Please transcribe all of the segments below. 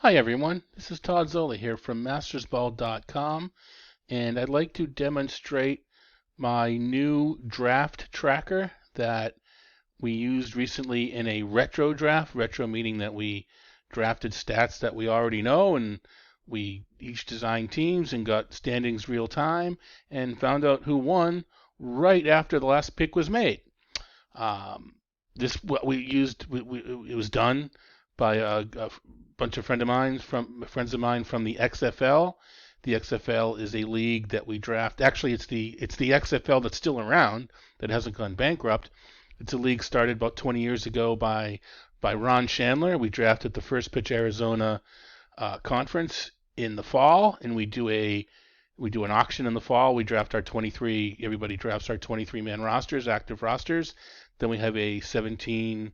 Hi everyone, this is Todd Zola here from mastersball.com, and I'd like to demonstrate my new draft tracker that we used recently in a retro draft. Retro meaning that we drafted stats that we already know, and we each designed teams and got standings real time and found out who won right after the last pick was made. Um, this what we used. It was done by a bunch of friends of mine from the XFL. The XFL is a league that we draft. Actually, it's the XFL that's still around that hasn't gone bankrupt. It's a league started about 20 years ago by Ron Chandler. We drafted the First Pitch Arizona conference in the fall, and we do an auction in the fall. We draft our 23. Everybody drafts our 23-man rosters, active rosters. Then we have a 17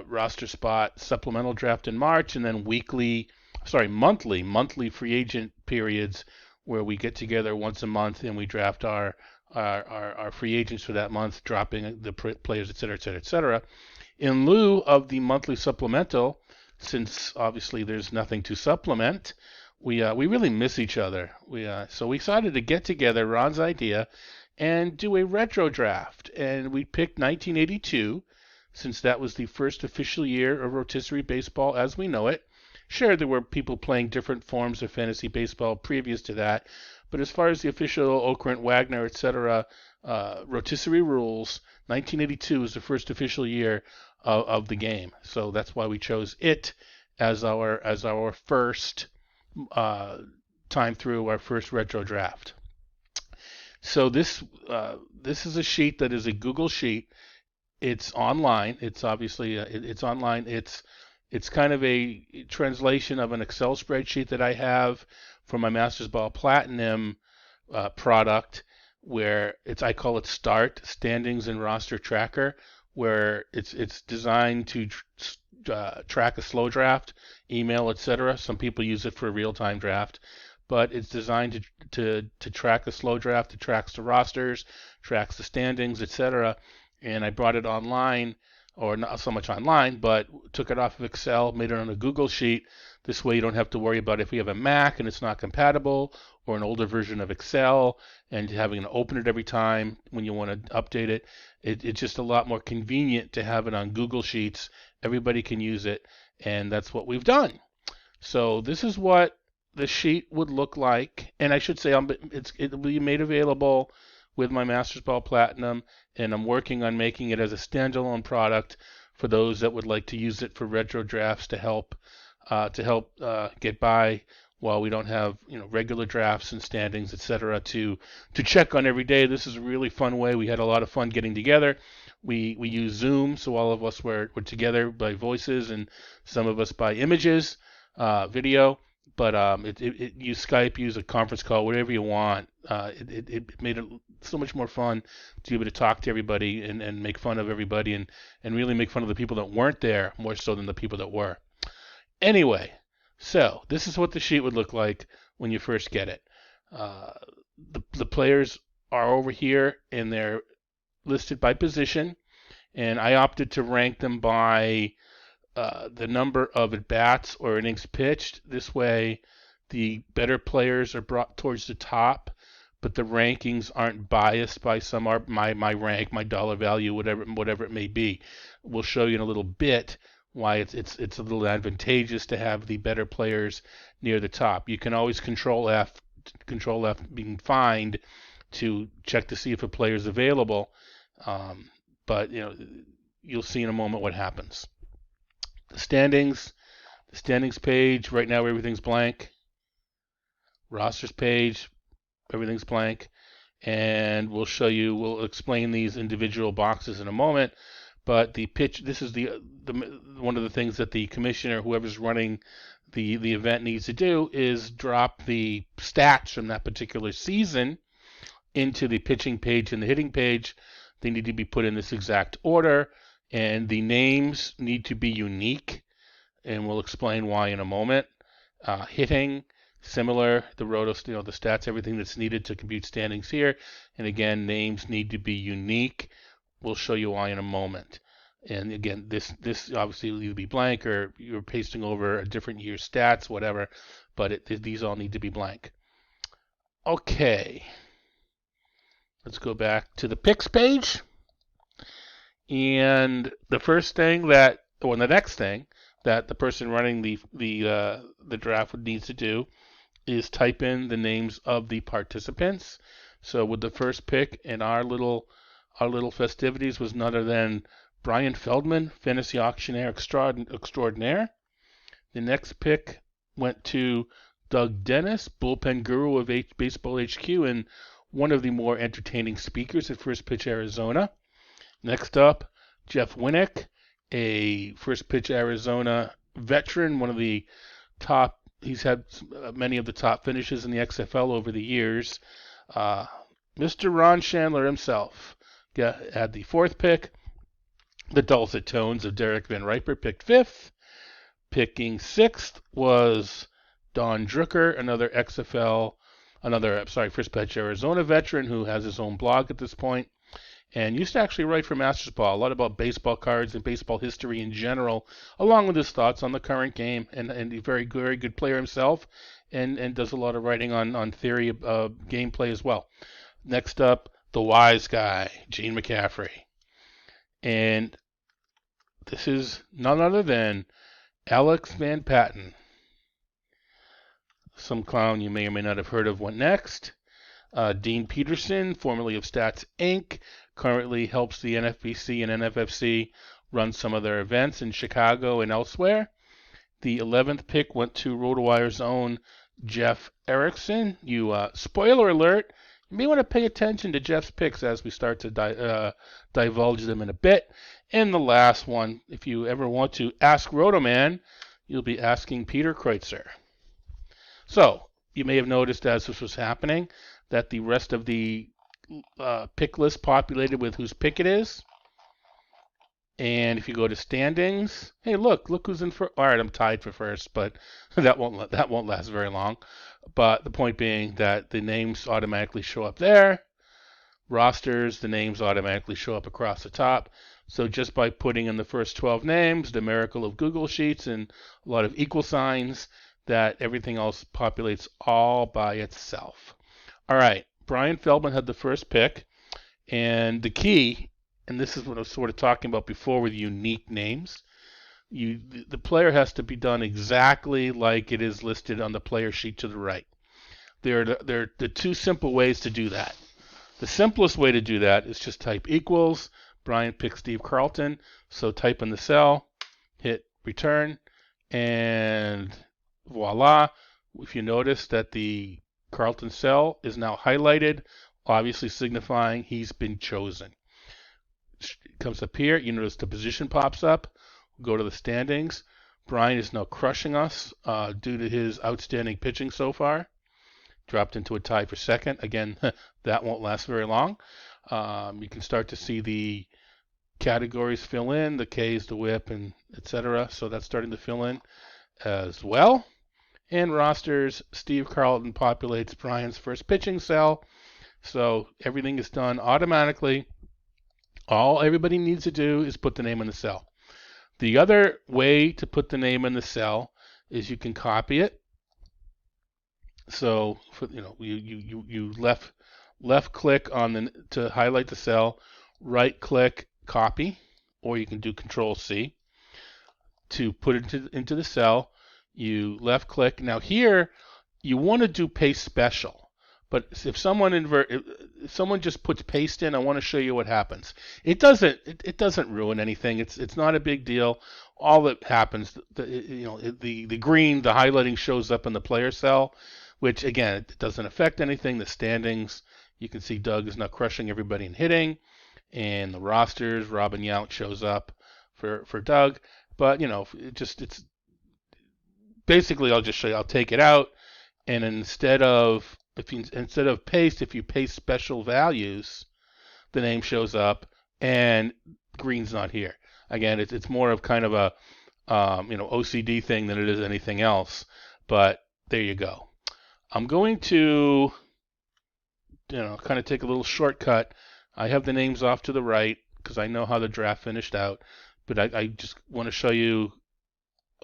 roster spot supplemental draft in March, and then monthly free agent periods where we get together once a month and we draft our free agents for that month, dropping the players, et cetera, et cetera, et cetera. In lieu of the monthly supplemental, since obviously there's nothing to supplement, we really miss each other. So we decided to get together, Ron's idea, and do a retro draft. And we picked 1982, since that was the first official year of rotisserie baseball as we know it. Sure, there were people playing different forms of fantasy baseball previous to that, but as far as the official Okrent, Wagner, etc. Rotisserie rules, 1982 is the first official year of the game. So that's why we chose it as our first uh, time through our first retro draft. So this is a sheet that is a Google sheet. It's online. It's obviously it's online. It's kind of a translation of an Excel spreadsheet that I have for my Masters Ball Platinum product, where I call it Start Standings and Roster Tracker, where it's designed to track a slow draft, email, etc. Some people use it for a real-time draft, but it's designed to track a slow draft. It tracks the rosters, tracks the standings, etc. And I brought it online, or not so much online, but took it off of Excel, made it on a Google Sheet. This way you don't have to worry about if you have a Mac and it's not compatible, or an older version of Excel and having to open it every time when you want to update it. It's just a lot more convenient to have it on Google Sheets. Everybody can use it, and that's what we've done. So this is what the sheet would look like, and I should say it'll be made available with my Masters Ball Platinum, and I'm working on making it as a standalone product for those that would like to use it for retro drafts to help get by while we don't have regular drafts and standings, etc. to check on every day. This is a really fun way. We had a lot of fun getting together. We use Zoom, so all of us were together by voices, and some of us by images, video. But use Skype, use a conference call, whatever you want. It made it so much more fun to be able to talk to everybody and make fun of everybody and really make fun of the people that weren't there more so than the people that were. Anyway, so this is what the sheet would look like when you first get it. Uh, the players are over here and they're listed by position, and I opted to rank them by the number of at bats or innings pitched. This way, the better players are brought towards the top, but the rankings aren't biased by my rank, my dollar value, whatever it may be. We'll show you in a little bit why it's a little advantageous to have the better players near the top. You can always control F being find to check to see if a player is available, but you'll see in a moment what happens. The standings page, right now everything's blank. Rosters page, everything's blank. And we'll explain these individual boxes in a moment. But the pitch, this is the one of the things that the commissioner, whoever's running the event, needs to do is drop the stats from that particular season into the pitching page and the hitting page. They need to be put in this exact order, and the names need to be unique, and we'll explain why in a moment. Hitting, similar, the stats, everything that's needed to compute standings here, and again, names need to be unique. We'll show you why in a moment. And again, this obviously will either be blank or you're pasting over a different year's stats, whatever. But these all need to be blank. Okay, let's go back to the picks page. And the next thing that the person running the draft needs to do is type in the names of the participants. So with the first pick in our little festivities was none other than Brian Feldman, fantasy auctioneer extraordinaire. The next pick went to Doug Dennis, bullpen guru of Baseball HQ and one of the more entertaining speakers at First Pitch Arizona. Next up, Jeff Winnick, a First Pitch Arizona veteran, one of the top. He's had many of the top finishes in the XFL over the years. Mr. Ron Chandler himself had the fourth pick. The dulcet tones of Derek Van Riper picked fifth. Picking sixth was Don Drucker, another First Pitch Arizona veteran who has his own blog at this point and used to actually write for Masters Ball, a lot about baseball cards and baseball history in general, along with his thoughts on the current game, and a very good player himself, and does a lot of writing on theory of gameplay as well. Next up, the wise guy, Gene McCaffrey. And this is none other than Alex Van Patten. Some clown you may or may not have heard of went next. Dean Peterson, formerly of Stats Inc., currently helps the NFBC and NFFC run some of their events in Chicago and elsewhere. The 11th pick went to RotoWire's own Jeff Erickson. Spoiler alert, you may want to pay attention to Jeff's picks as we start to divulge them in a bit. And the last one, if you ever want to ask Rotoman, you'll be asking Peter Kreutzer. So, you may have noticed as this was happening that the rest of the pick list populated with whose pick it is. And if you go to standings, hey, look who's in first. All right, I'm tied for first, but that won't last very long. But the point being that the names automatically show up there. Rosters, the names automatically show up across the top. So just by putting in the first 12 names, the miracle of Google Sheets and a lot of equal signs, that everything else populates all by itself. All right, Brian Feldman had the first pick, and the key, and this is what I was sort of talking about before with unique names, the player has to be done exactly like it is listed on the player sheet to the right. There are the two simple ways to do that. The simplest way to do that is just type equals. Brian picked Steve Carlton, so type in the cell, hit return, and voila. If you notice that the Carlton cell is now highlighted, obviously signifying he's been chosen. It comes up here. You notice the position pops up. We'll go to the standings. Brian is now crushing us due to his outstanding pitching so far. Dropped into a tie for second. Again, that won't last very long. You can start to see the categories fill in, the Ks, the whip, and etc. So that's starting to fill in as well. And rosters, Steve Carlton populates Brian's first pitching cell. So everything is done automatically. All everybody needs to do is put the name in the cell. The other way to put the name in the cell is you can copy it. So you left click on to highlight the cell, right click copy, or you can do Control C to put it into the cell. You left click. Now here, you want to do paste special, but if someone just puts paste in, I want to show you what happens. It doesn't ruin anything. It's not a big deal. All that happens, the green, the highlighting shows up in the player cell, which again, it doesn't affect anything. The standings, you can see Doug is now crushing everybody in hitting, and the rosters, Robin Yount shows up for Doug, but it's basically, I'll just show you. I'll take it out, and instead of paste, if you paste special values, the name shows up, and green's not here. Again, it's more of kind of a OCD thing than it is anything else. But there you go. I'm going to kind of take a little shortcut. I have the names off to the right because I know how the draft finished out. but I just want to show you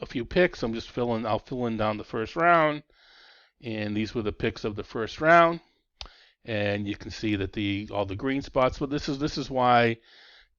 a few picks. I'll fill in down the first round, and these were the picks of the first round. And you can see that all the green spots. But this is why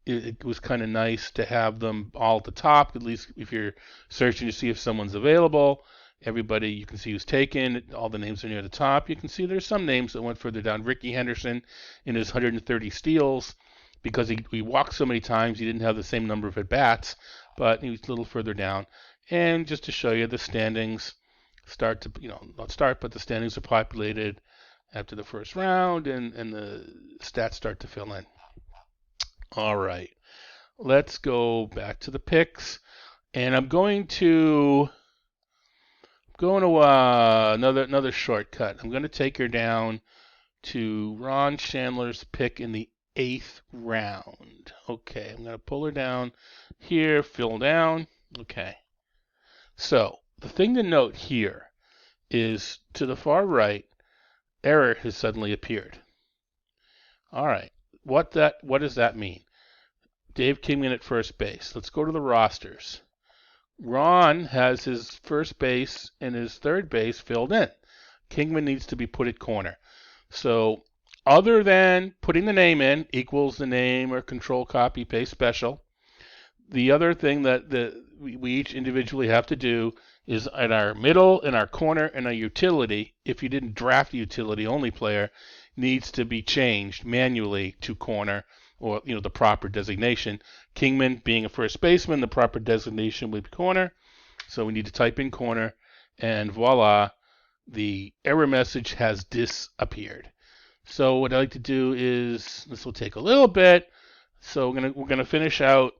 it was kind of nice to have them all at the top. At least if you're searching to see if someone's available, everybody you can see who's taken. All the names are near the top. You can see there's some names that went further down. Rickey Henderson in his 130 steals, because he walked so many times, he didn't have the same number of at bats, but he was a little further down. And just to show you, the standings start to, not start, but the standings are populated after the first round, and the stats start to fill in. All right, let's go back to the picks, and I'm going to another shortcut. I'm going to take her down to Ron Chandler's pick in the 8th round. Okay, I'm going to pull her down here, fill down. Okay, so the thing to note here is to the far right, error has suddenly appeared. All right, what does that mean? Dave Kingman at first base. Let's go to the rosters. Ron has his first base and his third base filled in. Kingman needs to be put at corner. So other than putting the name in equals the name or control copy paste special, the other thing that we each individually have to do is at our middle, in our corner, and our utility, if you didn't draft a utility only player, needs to be changed manually to corner, or the proper designation. Kingman being a first baseman, the proper designation would be corner. So we need to type in corner, and voila, the error message has disappeared. So what I like to do is, this will take a little bit, so we're gonna finish out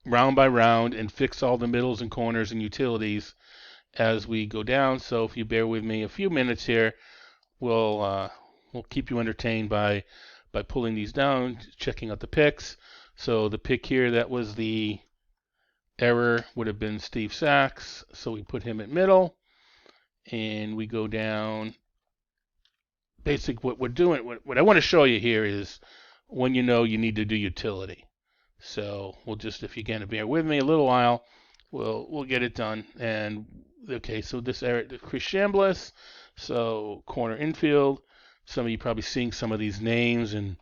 round by round and fix all the middles and corners and utilities as we go down. So if you bear with me a few minutes here, we'll keep you entertained by pulling these down, checking out the picks. So the pick here that was the error would have been Steve Sax, so we put him at middle, and we go down. What we're doing, what I want to show you here is when you need to do utility. So we'll just, if you can bear with me a little while, we'll get it done. And okay, so this error, Chris Chambliss, so corner infield. Some of you probably seeing some of these names and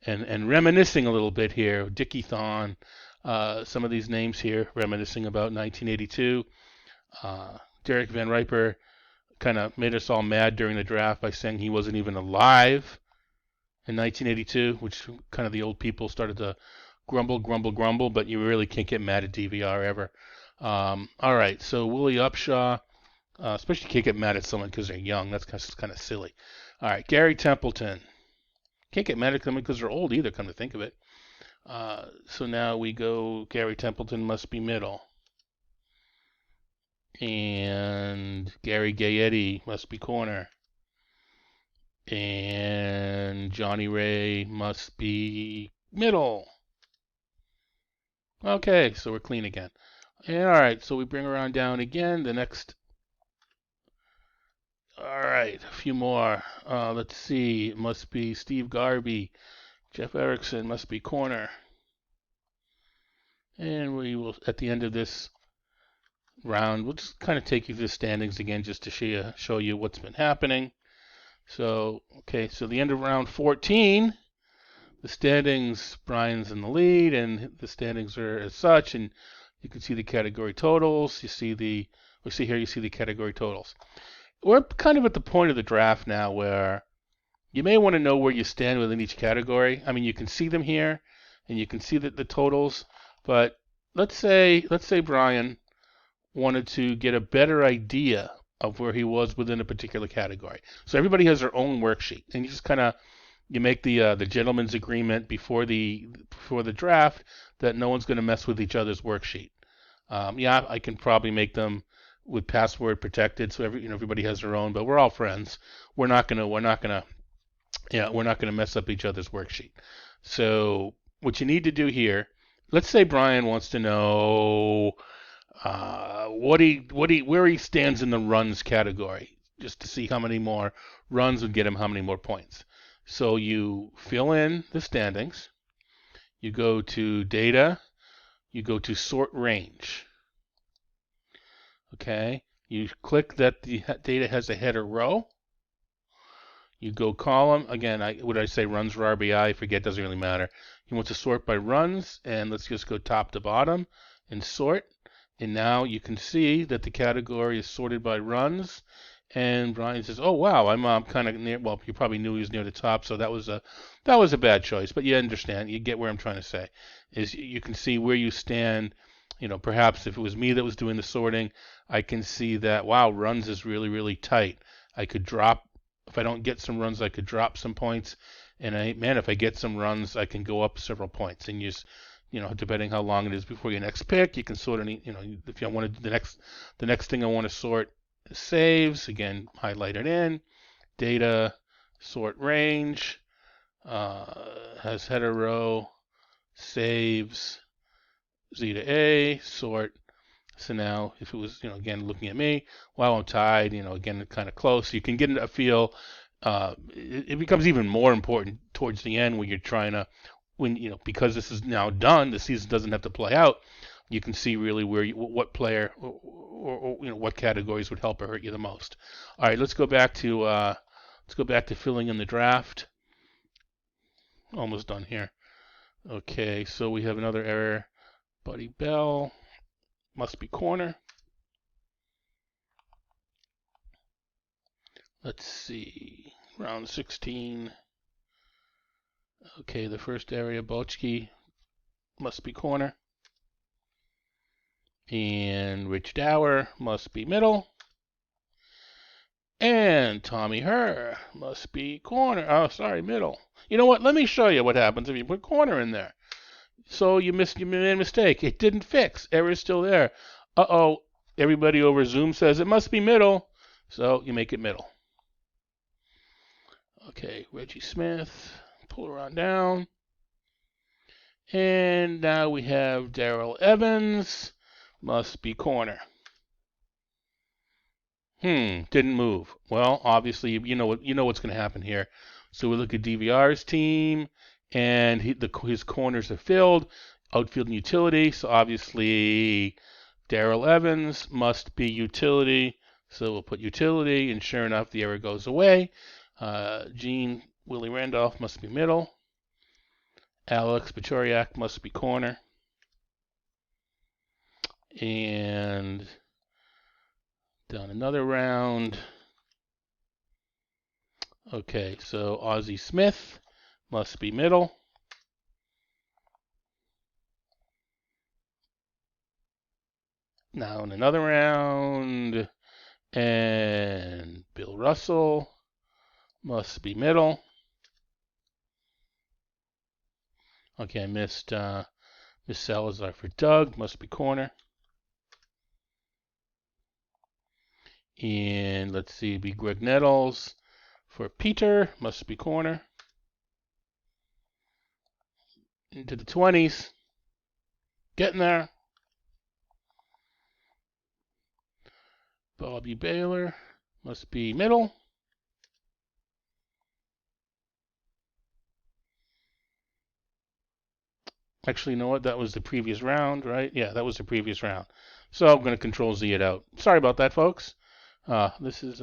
reminiscing a little bit here. Dickie Thon, some of these names here reminiscing about 1982. Derek Van Riper kind of made us all mad during the draft by saying he wasn't even alive in 1982, which kind of the old people started to grumble, but you really can't get mad at DVR ever. All right, so Willie Upshaw, especially can't get mad at someone because they're young. That's kind of silly. All right, Gary Templeton. Can't get mad at them because they're old either, come to think of it. So now we go, Gary Templeton must be middle. And Gary Gaetti must be corner. And Johnny Ray must be middle. Okay, so we're clean again. And all right, so we bring her on down again. The next. All right, a few more. Let's see. It must be Steve Garvey. Jeff Erickson must be corner. And we will, at the end of this round, we'll just kind of take you through the standings again just to show you what's been happening. So, okay, so the end of round 14, the standings, Brian's in the lead, and the standings are as such, and you can see the category totals. You see the category totals. We're kind of at the point of the draft now where you may want to know where you stand within each category. I mean, you can see them here, and you can see the totals, but let's say Brian wanted to get a better idea of where he was within a particular category. So everybody has their own worksheet, and you just you make the gentleman's agreement before the draft that no one's going to mess with each other's worksheet. I can probably make them with password protected, so everybody has their own, but we're all friends. We're not gonna mess up each other's worksheet. So what you need to do here, let's say Brian wants to know where he stands in the runs category, just to see how many more runs would get him how many more points. So you fill in the standings. You go to data, you go to sort range. Okay, you click that the data has a header row. You go column, again, would I say runs or RBI? I forget, doesn't really matter. You want to sort by runs, and let's just go top to bottom and sort. And now you can see that the category is sorted by runs. And Brian says, "Oh wow, I'm kind of near." Well, you probably knew he was near the top, so that was a bad choice. But you understand, you get where I'm trying to say. Is you can see where you stand. Perhaps if it was me that was doing the sorting, I can see that wow, runs is really really tight. I could drop. If I don't get some runs, I could drop some points. And if I get some runs, I can go up several points. And depending how long it is before your next pick, you can sort any. If you want to do the next thing I want to sort is saves. Again, highlight it in. Data, sort range, has header row, saves, Z to A, sort. So now, if it was, again, looking at me, wow, I'm tied, again, kind of close. So you can get a feel. It becomes even more important towards the end when you're trying to, because this is now done, the season doesn't have to play out. You can see really what player or what categories would help or hurt you the most. All right, let's go back to filling in the draft. Almost done here. Okay, so we have another error. Buddy Bell. Must be corner. Let's see. Round 16. Okay, the first area, Bochki. Must be corner. And Rich Dower must be middle. And Tommy Herr must be corner. Oh, sorry, middle. You know what? Let me show you what happens if you put corner in there. So you made a mistake. It didn't fix. Error's still there. Uh-oh. Everybody over Zoom says it must be middle. So you make it middle. Okay, Reggie Smith. Pull her on down. And now we have Darrell Evans. Must be corner. Didn't move. Well, obviously, you know what's going to happen here. So we look at DVR's team, and his corners are filled, outfield and utility. So obviously, Darrell Evans must be utility. So we'll put utility, and sure enough, the error goes away. Gene Willie Randolph must be middle. Alex Bachoriak must be corner. And down another round. Okay, so Ozzie Smith must be middle. Now in another round. And Bill Russell must be middle. Okay, I missed Miss Salazar for Doug, must be corner. And let's see, it'd be Greg Nettles for Peter, must be corner. Into the 20s. Getting there. Bobby Baylor must be middle. Actually, you know what? That was the previous round, right? Yeah, that was the previous round. So I'm going to Control Z it out. Sorry about that, folks. This is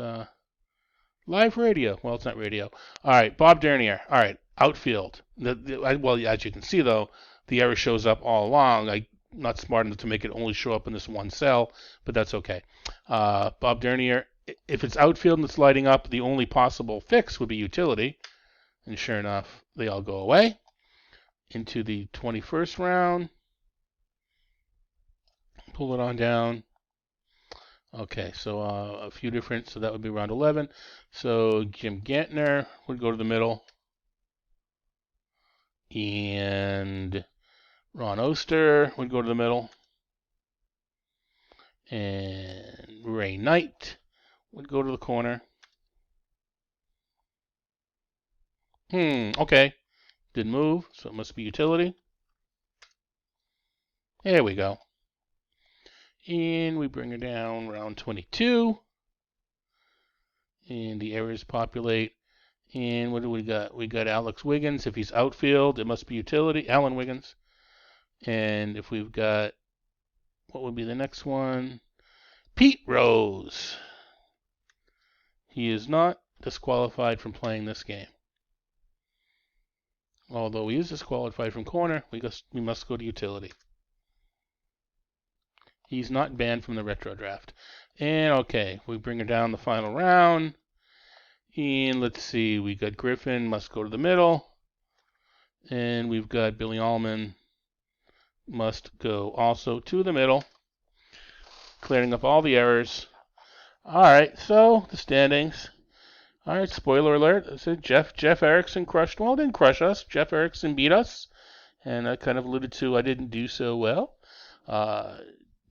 live radio. Well, it's not radio. All right, Bob Dernier. All right, outfield. Well, as you can see, though, the error shows up all along. I'm not smart enough to make it only show up in this one cell, but that's okay. Bob Dernier, if it's outfield and it's lighting up, the only possible fix would be utility. And sure enough, they all go away. Into the 21st round. Pull it on down. Okay, so a few different, so that would be round 11. So Jim Gantner would go to the middle. And Ron Oster would go to the middle. And Ray Knight would go to the corner. Okay. Didn't move, so it must be utility. There we go. And we bring her down round 22. And the errors populate. And what do we got? We got Alex Wiggins. If he's outfield, it must be utility. Alan Wiggins. And if we've got, what would be the next one? Pete Rose. He is not disqualified from playing this game. Although he is disqualified from corner, we must go to utility. He's not banned from the retro draft. And okay, we bring her down the final round. And let's see, we got Griffin, must go to the middle. And we've got Billy Allman, must go also to the middle. Clearing up all the errors. Alright, so the standings. Alright, spoiler alert. I said Jeff Erickson crushed. Well, didn't crush us. Jeff Erickson beat us. And I kind of alluded to I didn't do so well.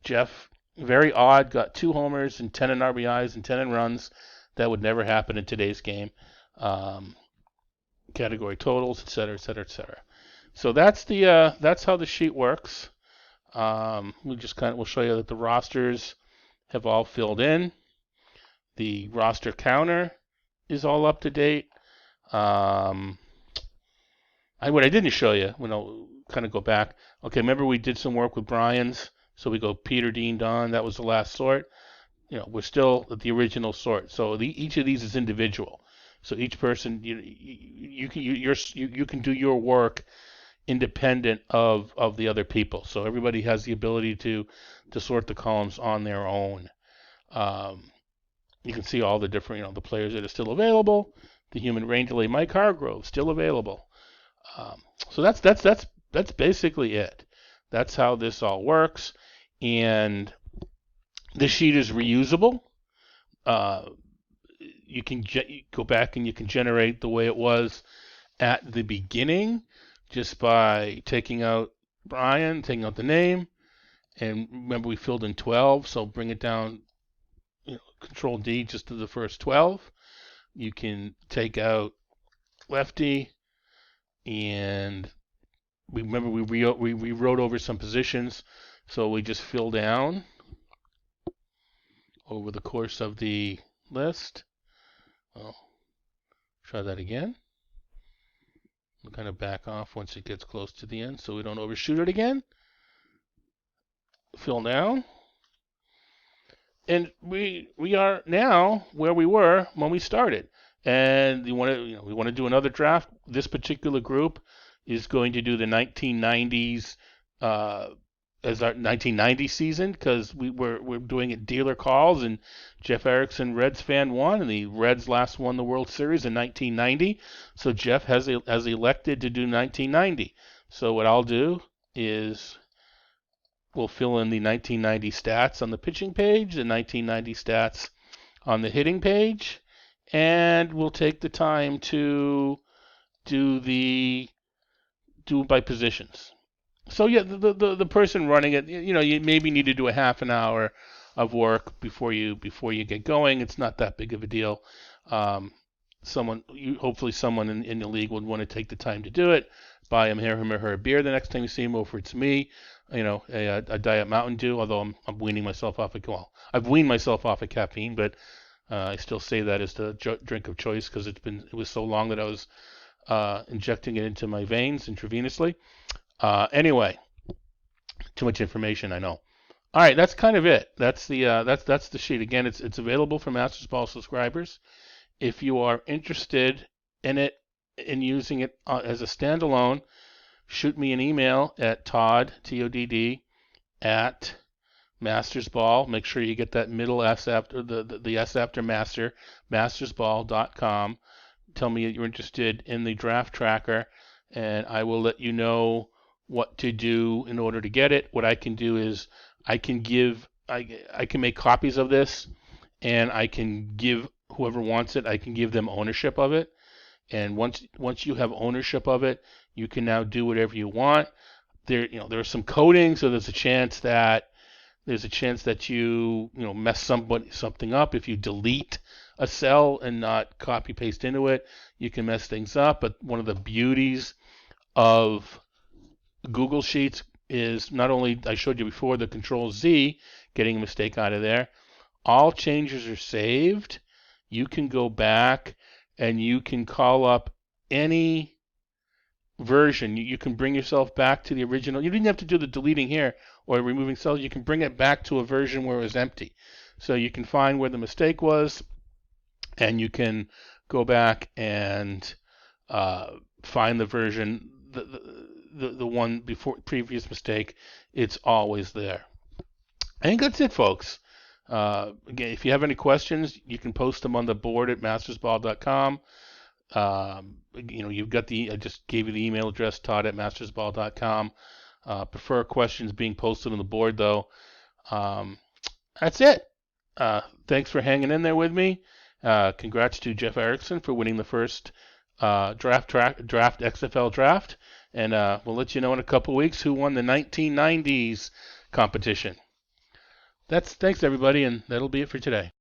Jeff, very odd, got 2 homers and 10 in RBIs and 10 in runs. That would never happen in today's game. Category totals, etc., etc., etc. So that's how the sheet works. We'll show you that the rosters have all filled in. The roster counter is all up to date. What I didn't show you, I'll kind of go back. Okay, remember we did some work with Brian's. So we go Peter, Dean, Don. That was the last sort. We're still at the original sort. So each of these is individual. So each person, you can do your work independent of the other people. So everybody has the ability to sort the columns on their own. You can see all the different, the players that are still available. The human rain delay, Mike Hargrove, still available. So that's basically it. That's how this all works. And the sheet is reusable. You can go back and you can generate the way it was at the beginning just by taking out Brian, taking out the name. And remember we filled in 12, so bring it down, Control D just to the first 12. You can take out Lefty, and we wrote over some positions, so we just fill down over the course of the list. Well, try that again. We'll kind of back off once it gets close to the end so we don't overshoot it again. Fill down. And we are now where we were when we started. And we want to do another draft. This particular group is going to do the 1990s as our 1990 season because we're doing it dealer calls, and Jeff Erickson, Reds fan, won, and the Reds last won the World Series in 1990. So Jeff has elected to do 1990. So what I'll do is we'll fill in the 1990 stats on the pitching page, the 1990 stats on the hitting page, and we'll take the time to do it by positions. So yeah, the person running it, you maybe need to do a half an hour of work before you get going. It's not that big of a deal. Hopefully someone in the league would want to take the time to do it. Buy him or her a beer the next time you see him, or if it's me, a Diet Mountain Dew. Although I'm weaning myself off I've weaned myself off of caffeine, but I still say that is the drink of choice because it was so long that I was injecting it into my veins intravenously. Anyway, too much information, I know. All right, that's kind of it. That's the sheet. Again, it's available for Masters Ball subscribers. If you are interested in it, in using it as a standalone, shoot me an email at Todd, Todd, at Mastersball. Make sure you get that middle S after the S after Master, mastersball.com. Tell me that you're interested in the draft tracker, and I will let you know what to do in order to get it. What I can do is I can make copies of this, and I can give whoever wants it, I can give them ownership of it. And once you have ownership of it, you can now do whatever you want. There are some coding, so there's a chance that you mess something up. If you delete a cell and not copy paste into it, you can mess things up. But one of the beauties of Google Sheets is not only, I showed you before, the Control Z, getting a mistake out of there. All changes are saved. You can go back and you can call up any version, you can bring yourself back to the original. You didn't have to do the deleting here or removing cells. You can bring it back to a version where it was empty. So you can find where the mistake was, and you can go back and find the version, the one before previous mistake. It's always there. I think that's it, folks. Again, if you have any questions, you can post them on the board at mastersball.com. You've got I just gave you the email address, todd@mastersball.com. Prefer questions being posted on the board, though. That's it. Thanks for hanging in there with me. Congrats to Jeff Erickson for winning the first draft XFL draft. And we'll let you know in a couple weeks who won the 1990s competition. Thanks, everybody, and that'll be it for today.